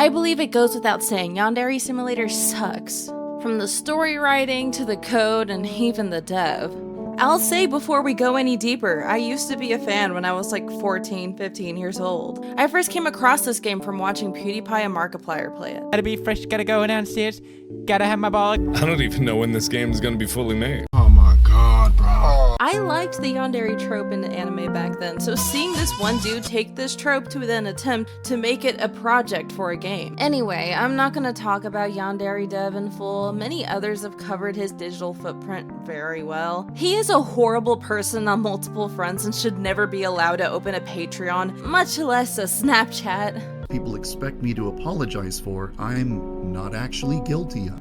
I believe it goes without saying, Yandere Simulator sucks. From the story writing to the code and even the dev. I'll say before we go any deeper, I used to be a fan when I was like 14, 15 years old. I first came across this game from watching PewDiePie and Markiplier play it. Gotta be fresh, gotta go downstairs, gotta have my ball. I don't even know when this game is gonna be fully made. Oh my god, bro. I liked the yandere trope in the anime back then, so seeing this one dude take this trope to then attempt to make it a project for a game. Anyway, I'm not gonna talk about Yandere Dev in full. Many others have covered his digital footprint very well. He is a horrible person on multiple fronts and should never be allowed to open a Patreon, much less a Snapchat. People expect me to apologize for, I'm not actually guilty of.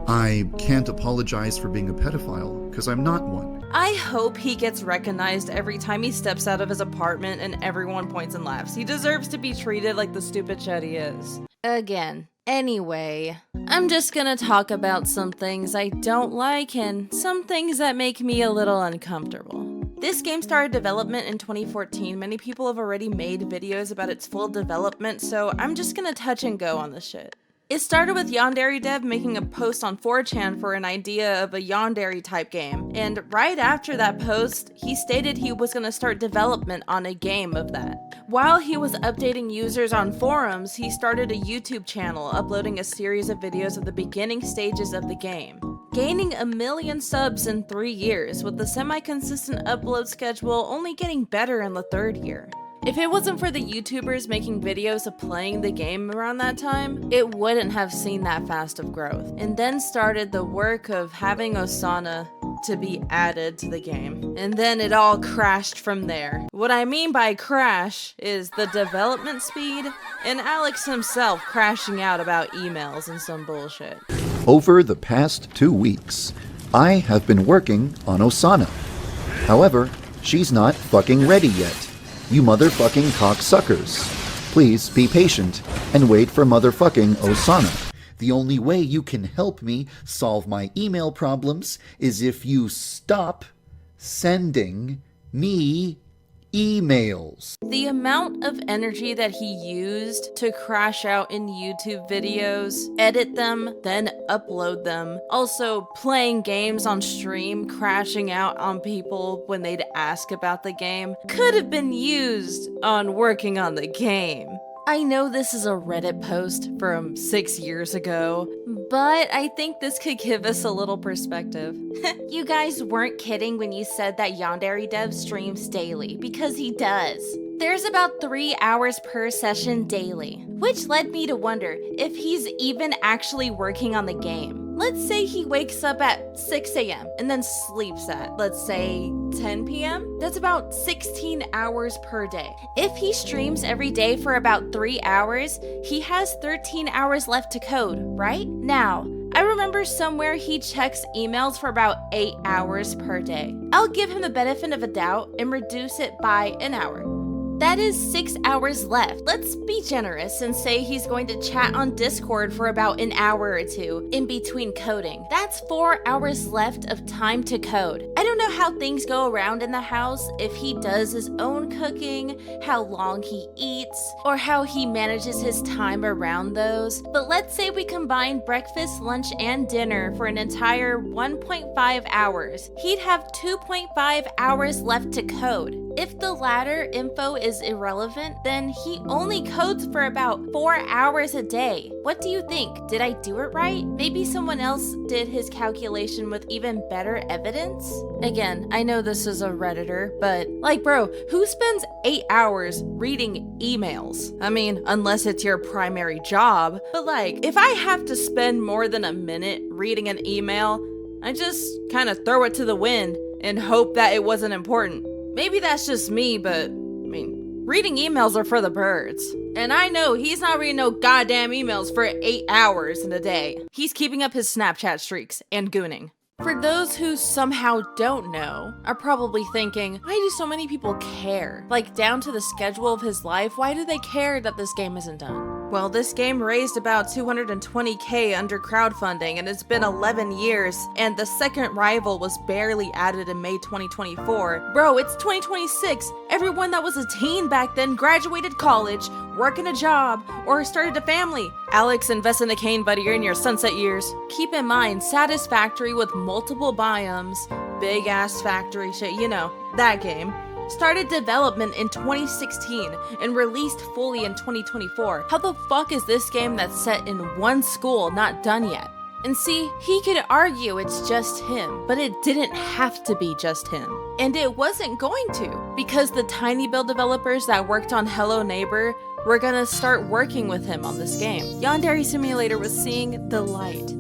I can't apologize for being a pedophile, because I'm not one. I hope he gets recognized every time he steps out of his apartment and everyone points and laughs. He deserves to be treated like the stupid shit he is. Again. Anyway, I'm just gonna talk about some things I don't like and some things that make me a little uncomfortable. This game started development in 2014. Many people have already made videos about its full development, so I'm just gonna touch and go on this shit. It started with Yandere Dev making a post on 4chan for an idea of a Yandere type game, and right after that post, he stated he was going to start development on a game of that. While he was updating users on forums, he started a YouTube channel uploading a series of videos of the beginning stages of the game, gaining 1 million subs in 3 years, with the semi-consistent upload schedule only getting better in the 3rd year. If it wasn't for the YouTubers making videos of playing the game around that time, it wouldn't have seen that fast of growth. And then started the work of having Osana to be added to the game. And then it all crashed from there. What I mean by crash is the development speed and Alex himself crashing out about emails and some bullshit. Over the past 2 weeks, I have been working on Osana. However, she's not fucking ready yet. You motherfucking cocksuckers. Please be patient and wait for motherfucking Osana. The only way you can help me solve my email problems is if you stop sending me emails. The amount of energy that he used to crash out in YouTube videos, edit them, then upload them, also playing games on stream, crashing out on people when they'd ask about the game, could have been used on working on the game. I know this is a Reddit post from 6 years ago, but I think this could give us a little perspective. You guys weren't kidding when you said that Yandere Dev streams daily, because he does. There's about 3 hours per session daily, which led me to wonder if he's even actually working on the game. Let's say he wakes up at 6 a.m. and then sleeps at, let's say, 10 p.m. That's about 16 hours per day. If he streams every day for about 3 hours, he has 13 hours left to code, right? Now, I remember somewhere he checks emails for about 8 hours per day. I'll give him the benefit of a doubt and reduce it by an hour. That is 6 hours left. Let's be generous and say he's going to chat on Discord for about an hour or two in between coding. That's 4 hours left of time to code. I don't know how things go around in the house, if he does his own cooking, how long he eats, or how he manages his time around those. But let's say we combine breakfast, lunch, and dinner for an entire 1.5 hours. He'd have 2.5 hours left to code. If the latter info is irrelevant, then he only codes for about 4 hours a day. What do you think? Did I do it right? Maybe someone else did his calculation with even better evidence? Again, I know this is a Redditor, but like bro, who spends 8 hours reading emails? I mean, unless it's your primary job, but like, if I have to spend more than a minute reading an email, I just kind of throw it to the wind and hope that it wasn't important. Maybe that's just me, but I mean, reading emails are for the birds. And I know he's not reading no goddamn emails for 8 hours in a day. He's keeping up his Snapchat streaks and gooning. For those who somehow don't know, are probably thinking, why do so many people care? Like, down to the schedule of his life, why do they care that this game isn't done? Well, this game raised about $220K under crowdfunding, and it's been 11 years, and the second rival was barely added in May 2024. Bro, it's 2026. Everyone that was a teen back then graduated college, working a job, or started a family. Alex, invest in the cane, buddy. You're in your sunset years. Keep in mind, Satisfactory with multiple biomes, big ass factory shit, you know, that game, started development in 2016 and released fully in 2024. How the fuck is this game that's set in one school not done yet? And see, he could argue it's just him, but it didn't have to be just him. And it wasn't going to, because the Tiny Build developers that worked on Hello Neighbor were gonna start working with him on this game. Yandere Simulator was seeing the light.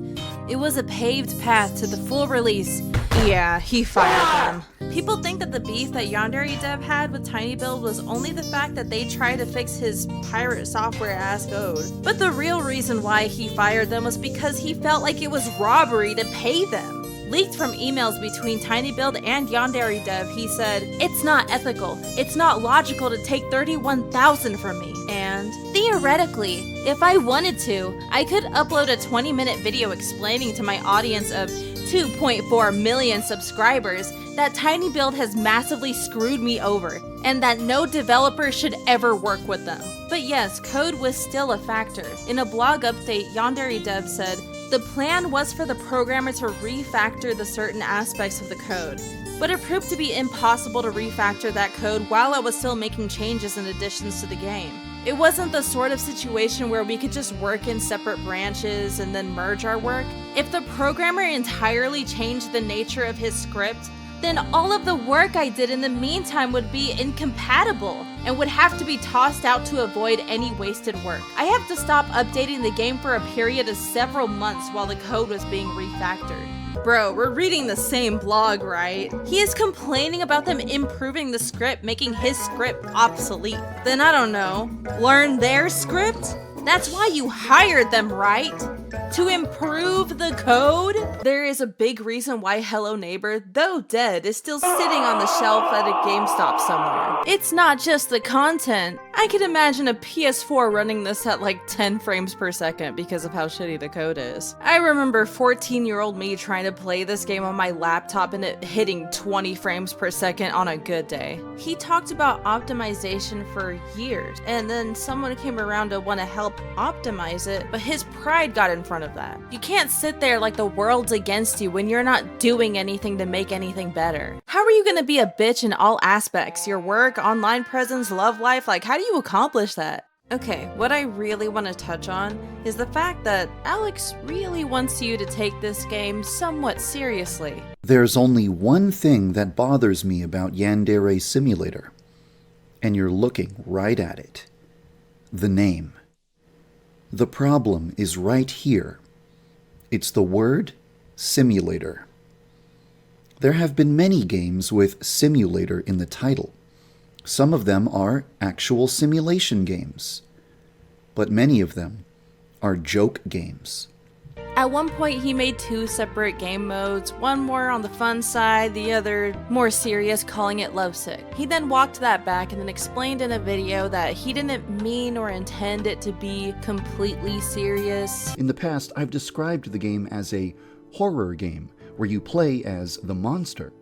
It was a paved path to the full release. Yeah, he fired them. People think that the beef that Yandere Dev had with Tiny Build was only the fact that they tried to fix his pirate software ass code. But the real reason why he fired them was because he felt like it was robbery to pay them. Leaked from emails between Tiny Build and Yandere Dev, he said, "It's not ethical. It's not logical to take 31,000 from me." And theoretically, if I wanted to, I could upload a 20-minute video explaining to my audience of 2.4 million subscribers that Tiny Build has massively screwed me over, and that no developer should ever work with them. But yes, code was still a factor. In a blog update, Yandere Dev said, "The plan was for the programmer to refactor the certain aspects of the code, but it proved to be impossible to refactor that code while I was still making changes and additions to the game. It wasn't the sort of situation where we could just work in separate branches and then merge our work. If the programmer entirely changed the nature of his script, then all of the work I did in the meantime would be incompatible and would have to be tossed out to avoid any wasted work. I have to stop updating the game for a period of several months while the code was being refactored." Bro, we're reading the same blog, right? He is complaining about them improving the script, making his script obsolete. Then I don't know, learn their script? That's why you hired them, right? To improve the code? There is a big reason why Hello Neighbor, though dead, is still sitting on the shelf at a GameStop somewhere. It's not just the content. I could imagine a PS4 running this at like 10 frames per second because of how shitty the code is. I remember 14-year-old me trying to play this game on my laptop and it hitting 20 frames per second on a good day. He talked about optimization for years, and then someone came around to want to help optimize it, but his pride got in front of that. You can't sit there like the world's against you when you're not doing anything to make anything better. How are you gonna be a bitch in all aspects? Your work, online presence, love life? Like, how do you accomplish that? Okay, what I really want to touch on is the fact that Alex really wants you to take this game somewhat seriously. There's only one thing that bothers me about Yandere Simulator, and you're looking right at it. The name. The problem is right here. It's the word simulator. There have been many games with simulator in the title. Some of them are actual simulation games, but many of them are joke games. At one point, he made 2 separate game modes, one more on the fun side, the other more serious, calling it Lovesick. He then walked that back and then explained in a video that he didn't mean or intend it to be completely serious. In the past, I've described the game as a horror game where you play as the monster.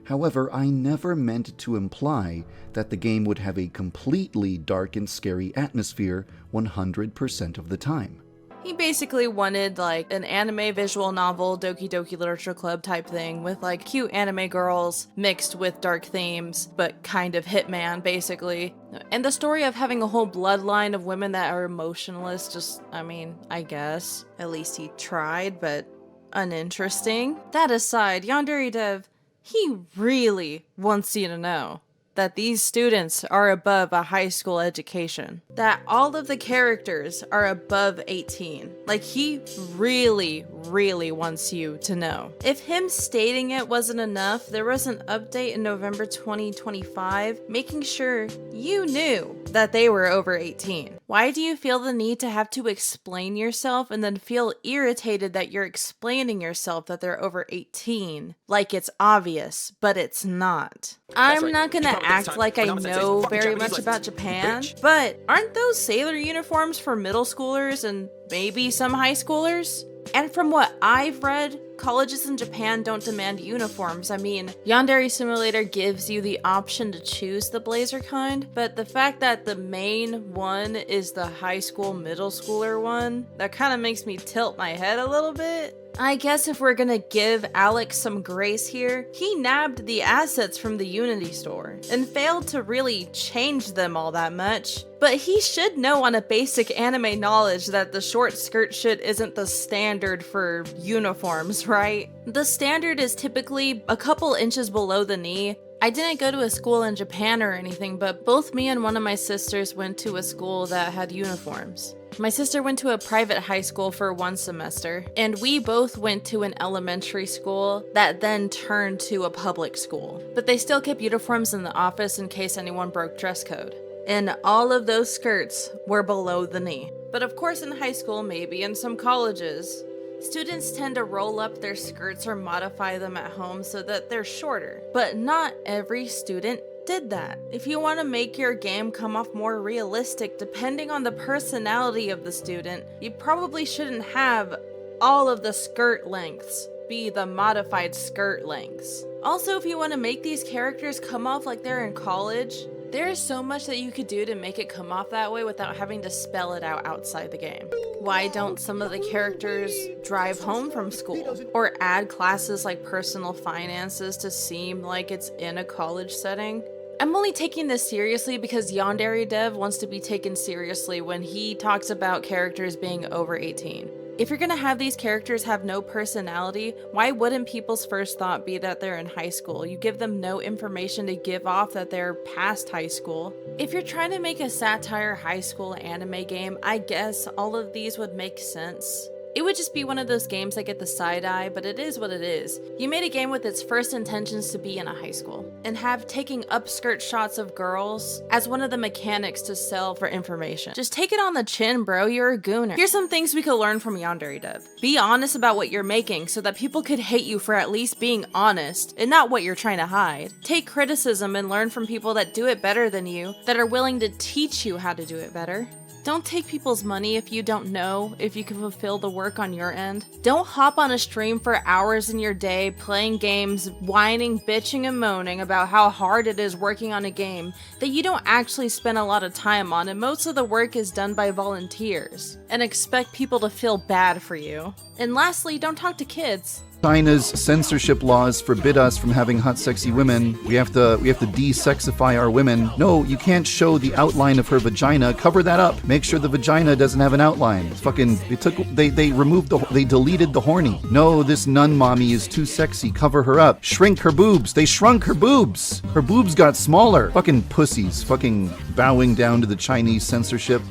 However, I never meant to imply that the game would have a completely dark and scary atmosphere 100% of the time. He basically wanted like an anime visual novel, Doki Doki Literature Club type thing with like cute anime girls mixed with dark themes, but kind of Hitman basically. And the story of having a whole bloodline of women that are emotionless, just, I mean, I guess. At least he tried, but uninteresting. That aside, Yandere Dev, he really wants you to know that these students are above a high school education. That all of the characters are above 18. Like, he really, really wants you to know. If him stating it wasn't enough, there was an update in November 2025 making sure you knew that they were over 18. Why do you feel the need to have to explain yourself and then feel irritated that you're explaining yourself that they're over 18? Like it's obvious, but it's not. I'm not gonna act like I know very much about Japan, but aren't those sailor uniforms for middle schoolers and maybe some high schoolers? And from what I've read, colleges in Japan don't demand uniforms. I mean, Yandere Simulator gives you the option to choose the blazer kind, but the fact that the main one is the high school middle schooler one, that kind of makes me tilt my head a little bit. I guess if we're gonna give Alex some grace here, he nabbed the assets from the Unity store and failed to really change them all that much. But he should know on a basic anime knowledge that the short skirt shit isn't the standard for uniforms, right? The standard is typically a couple inches below the knee. I didn't go to a school in Japan or anything, but both me and one of my sisters went to a school that had uniforms. My sister went to a private high school for 1 semester, and we both went to an elementary school that then turned to a public school. But they still kept uniforms in the office in case anyone broke dress code. And all of those skirts were below the knee. But of course in high school, maybe in some colleges, students tend to roll up their skirts or modify them at home so that they're shorter. But not every student did that. If you want to make your game come off more realistic depending on the personality of the student, you probably shouldn't have all of the skirt lengths be the modified skirt lengths. Also, if you want to make these characters come off like they're in college, there is so much that you could do to make it come off that way without having to spell it out outside the game. Why don't some of the characters drive home from school? Or add classes like personal finances to seem like it's in a college setting? I'm only taking this seriously because Yandere Dev wants to be taken seriously when he talks about characters being over 18. If you're gonna have these characters have no personality, why wouldn't people's first thought be that they're in high school? You give them no information to give off that they're past high school. If you're trying to make a satire high school anime game, I guess all of these would make sense. It would just be one of those games that get the side eye, but it is what it is. You made a game with its first intentions to be in a high school, and have taking upskirt shots of girls as one of the mechanics to sell for information. Just take it on the chin, bro, you're a gooner. Here's some things we could learn from Yandere Dev. Be honest about what you're making so that people could hate you for at least being honest, and not what you're trying to hide. Take criticism and learn from people that do it better than you, that are willing to teach you how to do it better. Don't take people's money if you don't know if you can fulfill the work on your end. Don't hop on a stream for hours in your day playing games, whining, bitching, and moaning about how hard it is working on a game that you don't actually spend a lot of time on, and most of the work is done by volunteers, and expect people to feel bad for you. And lastly, don't talk to kids. China's censorship laws forbid us from having hot, sexy women. We have to de-sexify our women. No, you can't show the outline of her vagina. Cover that up. Make sure the vagina doesn't have an outline. They deleted the horny. No, this nun mommy is too sexy. Cover her up. Shrink her boobs. They shrunk her boobs. Her boobs got smaller. Fucking pussies. Fucking bowing down to the Chinese censorship.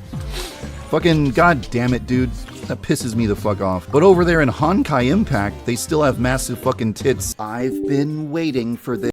Fucking goddamn it, dude. That pisses me the fuck off. But over there in Honkai Impact, they still have massive fucking tits. I've been waiting for this.